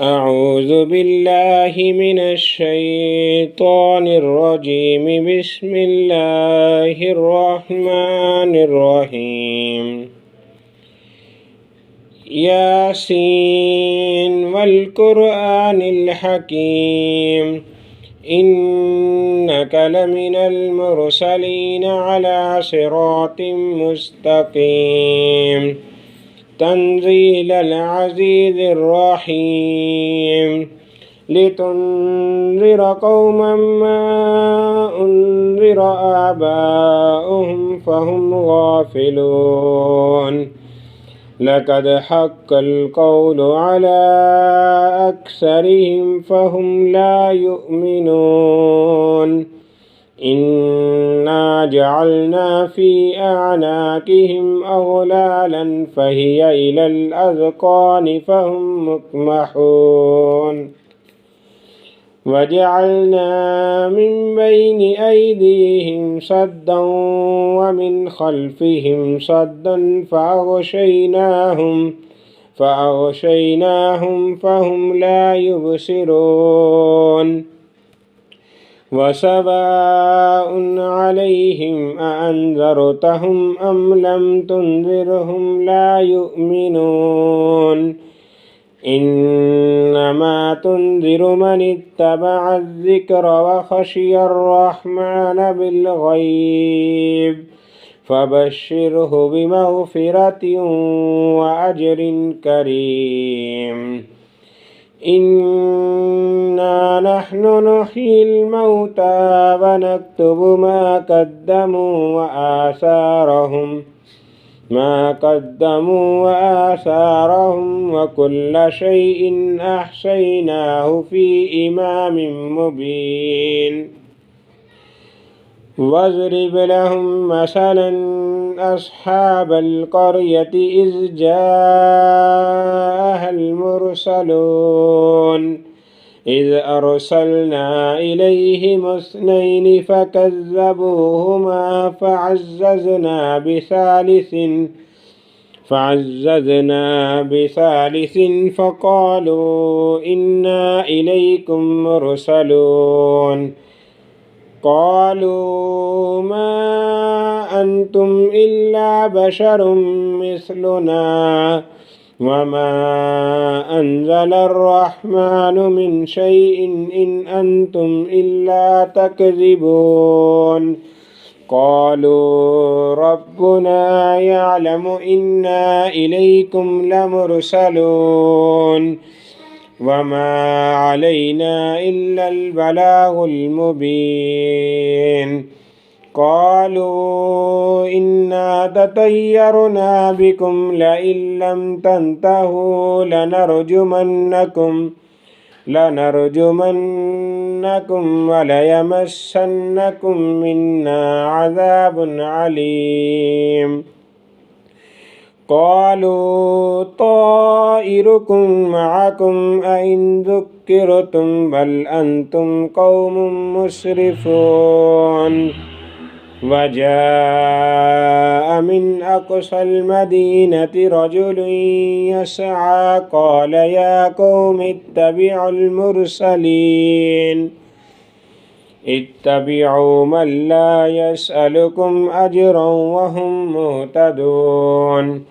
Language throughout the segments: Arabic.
أعوذ بالله من الشيطان الرجيم. بسم الله الرحمن الرحيم. ياسين والقرآن الحكيم إنك لمن المرسلين على صراط مستقيم تنزيل العزيز الرحيم لتنذر قوما ما أنذر آباؤهم فهم غافلون. لقد حق القول على أكثرهم فهم لا يؤمنون. إنا جعلنا في أعناقهم أغلالا فهي إلى الأذقان فهم مقمحون. وجعلنا من بين أيديهم سدا ومن خلفهم سدا فأغشيناهم فهم لا يبصرون. وسواء عليهم أأنذرتهم أم لم تنذرهم لا يؤمنون. إنما تنذر من اتبع الذكر وخشي الرحمن بالغيب فبشره بمغفرة وأجر كريم. إنا نحن نحيي الموتى ونكتب ما قدموا وآثارهم وكل شيء أحصيناه في إمام مبين. واضرب لهم مثلا أصحاب القرية إذ جاءها المرسلون إذ أرسلنا إليهم اثنين فكذبوهما فعززنا بثالث فقالوا إنا إليكم مرسلون. قالوا ما أنتم إلا بشر مثلنا وما أنزل الرحمن من شيء إن أنتم إلا تكذبون. قالوا ربنا يعلم إنا إليكم لمرسلون وما علينا إلا البلاغ المبين. قالوا إنا تطيرنا بكم لئن لم تنتهوا لنرجمنكم وليمسنكم منا عذاب عليم. قالوا طائركم معكم أئن ذكرتم بل أنتم قوم مسرفون. وجاء من أقصى المدينة رجل يسعى قال يا قوم اتبعوا من لا يسألكم أجرا وهم مهتدون.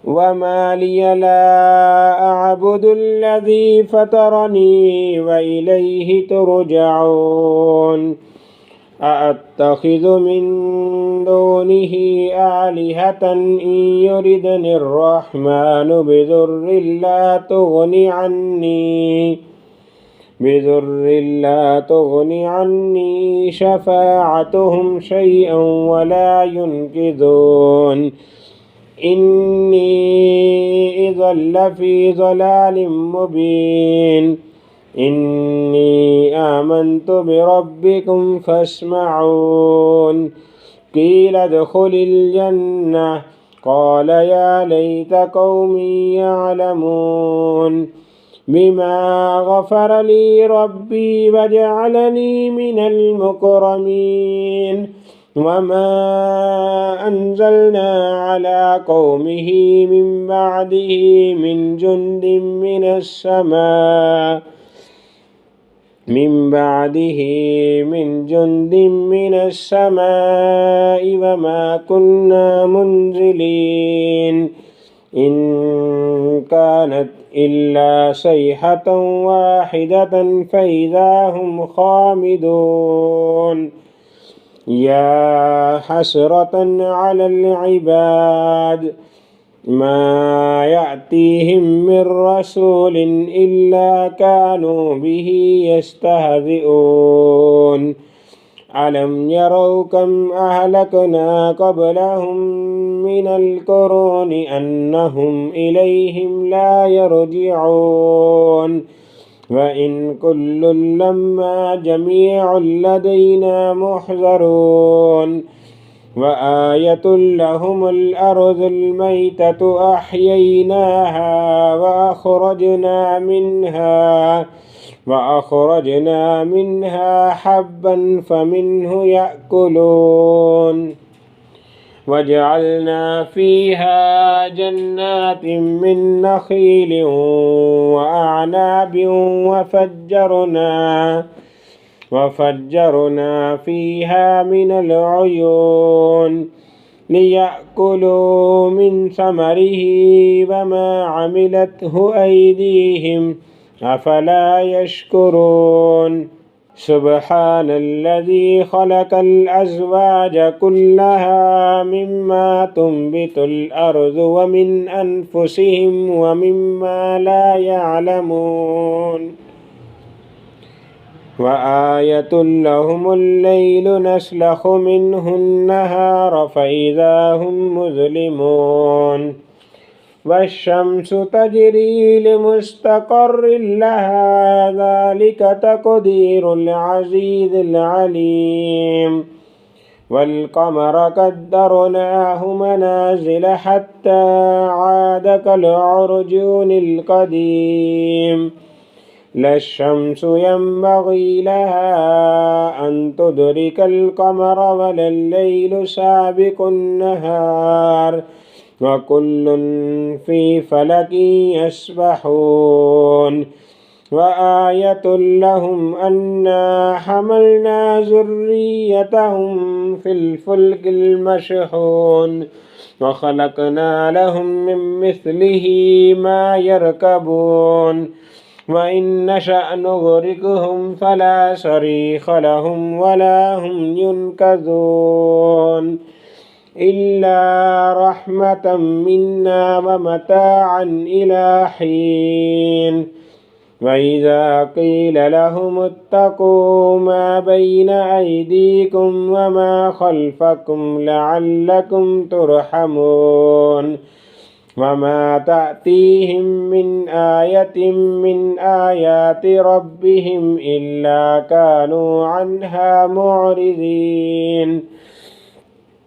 وما لي لا أعبد الذي فطرني وإليه ترجعون. أأتخذ من دونه آلهة إن يردني الرحمن بضر لا تغني عني شفاعتهم شيئا ولا ينقذون. إني إذا لفي ضلال مبين. إني آمنت بربكم فاسمعون. قيل ادخل الجنة قال يا ليت قومي يعلمون بما غفر لي ربي وجعلني من المكرمين. وما أنزلنا على قومه من بعده من جند من السماء وما كنا منزلين إن كانت إلا صيحة واحدة فإذا هم خامدون يا حسرة على العباد ما يأتيهم من رسول إلا كانوا به يستهزئون ألم يروا كم أهلكنا قبلهم من القرون أنهم إليهم لا يرجعون وإن كل لما جميع لدينا محضرون وآية لهم الأرض الميتة أحييناها وأخرجنا منها حبا فمنه يأكلون وجعلنا فيها جنات من نخيل وأعناب وفجرنا فيها من العيون ليأكلوا من ثمره وما عملته أيديهم أفلا يشكرون سبحان الذي خلق الأزواج كلها مما تنبت الأرض ومن أنفسهم ومما لا يعلمون وآية لهم الليل نسلخ منه النهار فإذا هم مظلمون والشمس تجري لمستقر لها ذلك تقدير العزيز العليم والقمر قدرناه منازل حتى عاد كالعرجون القديم لا الشمس ينبغي لها أن تدرك القمر ولا الليل سابق النهار وكل في فلك يسبحون وآية لهم أنا حملنا ذريتهم في الفلك المشحون وخلقنا لهم من مثله ما يركبون وإن نشأ نغرقهم فلا صريخ لهم ولا هم ينقذون إلا رحمة منا ومتاعا إلى حين وإذا قيل لهم اتقوا ما بين أيديكم وما خلفكم لعلكم ترحمون وما تأتيهم من آية من آيات ربهم إلا كانوا عنها معرضين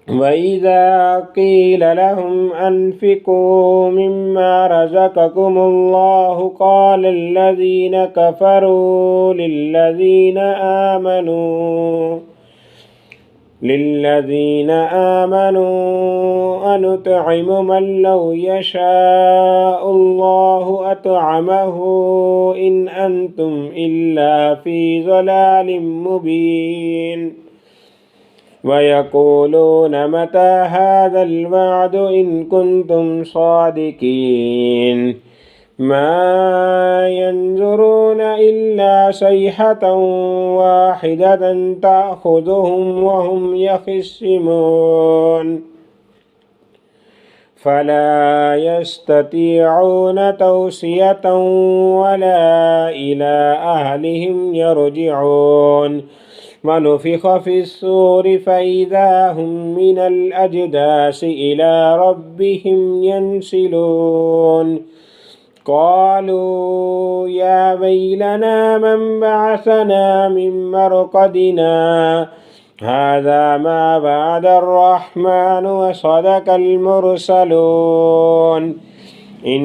وإذا قيل لهم أنفقوا مما رزقكم الله قال الذين كفروا للذين آمنوا أنطعم من لو يشاء الله أطعمه إن أنتم إلا في ضلال مبين ويقولون متى هذا الوعد إن كنتم صادقين ما ينظرون إلا صيحة واحدة تأخذهم وهم يخصمون فلا يستطيعون توصية ولا إلى أهلهم يرجعون ونفخ في الصور فإذا هم من الأجداث إلى ربهم ينسلون قالوا يا ويلنا من بعثنا من مرقدنا هذا ما وعد الرحمن وصدق المرسلون إن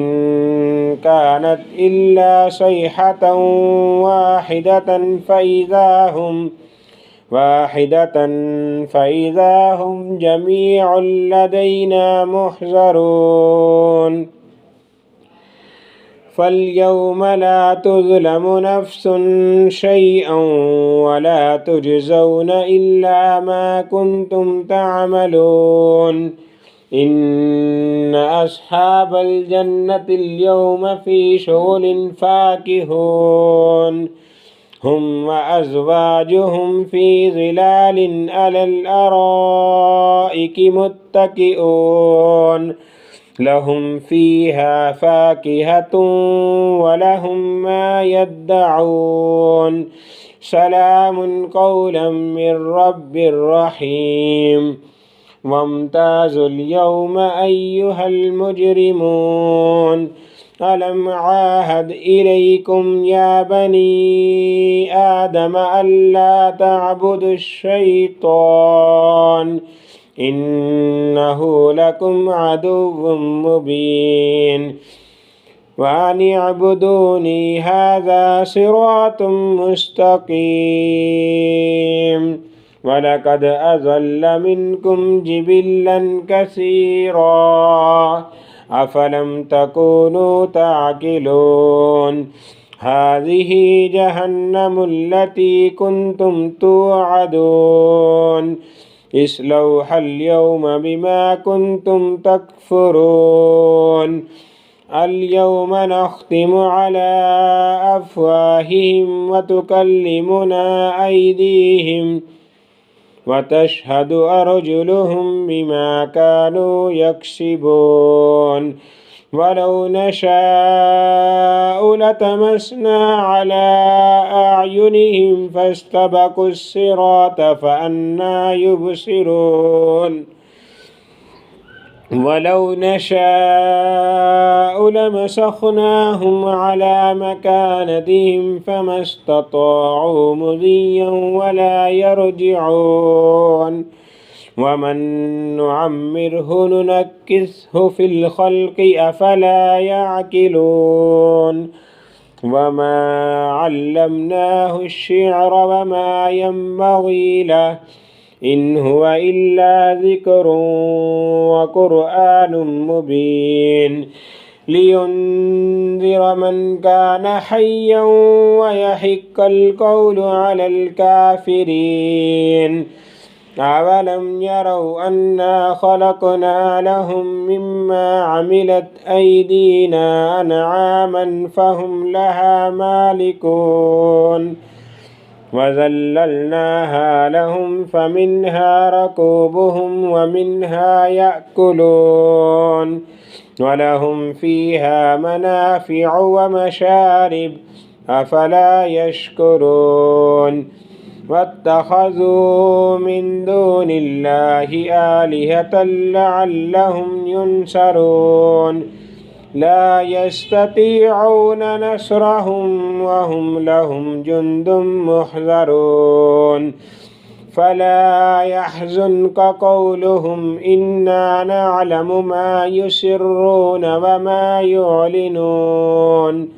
كانت إلا صيحة واحدة واحدة فإذا هم جميع لدينا محضرون فاليوم لا تظلم نفس شيئا ولا تجزون إلا ما كنتم تعملون إن أصحاب الجنة اليوم في شغل فاكهون هم وأزواجهم في ظلال على الأرائك متكئون لهم فيها فاكهة ولهم ما يدعون سلام قولا من رب رحيم وامتازوا اليوم أيها المجرمون ألم عاهد إليكم يا بني آدم ألا تعبدوا الشيطان إنه لكم عدو مبين وأن اعبدوني هذا صراط مستقيم ولقد أضل منكم جبلا كثيرا أفلم تكونوا تعقلون هذه جهنم التي كنتم توعدون اصلوها اليوم بما كنتم تكفرون اليوم نختم على أفواههم وتكلمنا أيديهم وتشهد أرجلهم بما كانوا يكسبون ولو نشاء لتمسنا على أعينهم فاستبقوا الصراط فأنى يبصرون ولو نشاء لمسخناهم على مكانتهم فما استطاعوا مضيا ولا يرجعون ومن نعمره ننكسه في الخلق أفلا يعقلون وما علمناه الشعر وما ينبغي له إن هو إلا ذكر وقرآن مبين لينذر من كان حيا ويحق القول على الكافرين أولم يروا أنا خلقنا لهم مما عملت أيدينا أنعاما فهم لها مالكون وذللناها لهم فمنها ركوبهم ومنها يأكلون ولهم فيها منافع ومشارب أفلا يشكرون واتخذوا من دون الله آلهة لعلهم ينصرون لا يستطيعون نصرهم وهم لهم جند محضرون فلا يحزنك قولهم إنا نعلم ما يسرون وما يعلنون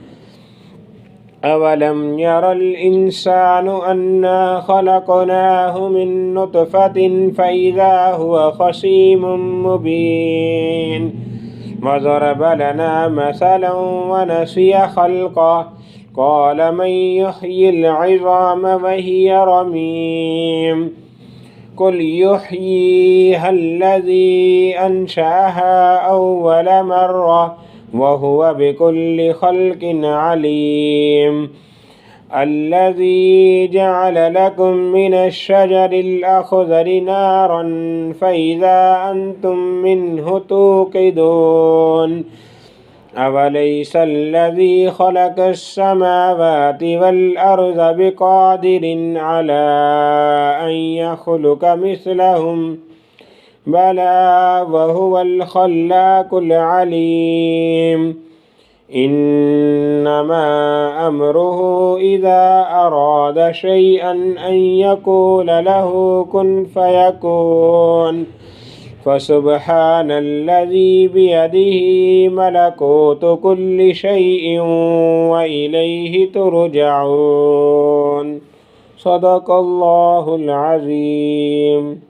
أولم ير الإنسان أنا خلقناه من نطفة فإذا هو خصيم مبين وضرب لنا مثلا ونسي خلقه قال من يحيي العظام وهي رميم قل يحييها الذي أنشأها أول مرة وهو بكل خلق عليم الذي جعل لكم من الشجر الأخضر نارا فإذا أنتم منه توقدون أوليس الذي خلق السماوات والأرض بقادر على أن يخلق مثلهم بلى وهو الخلاق العليم إنما أمره إذا أراد شيئا أن يقول له كن فيكون فسبحان الذي بيده ملكوت كل شيء وإليه ترجعون صدق الله العظيم.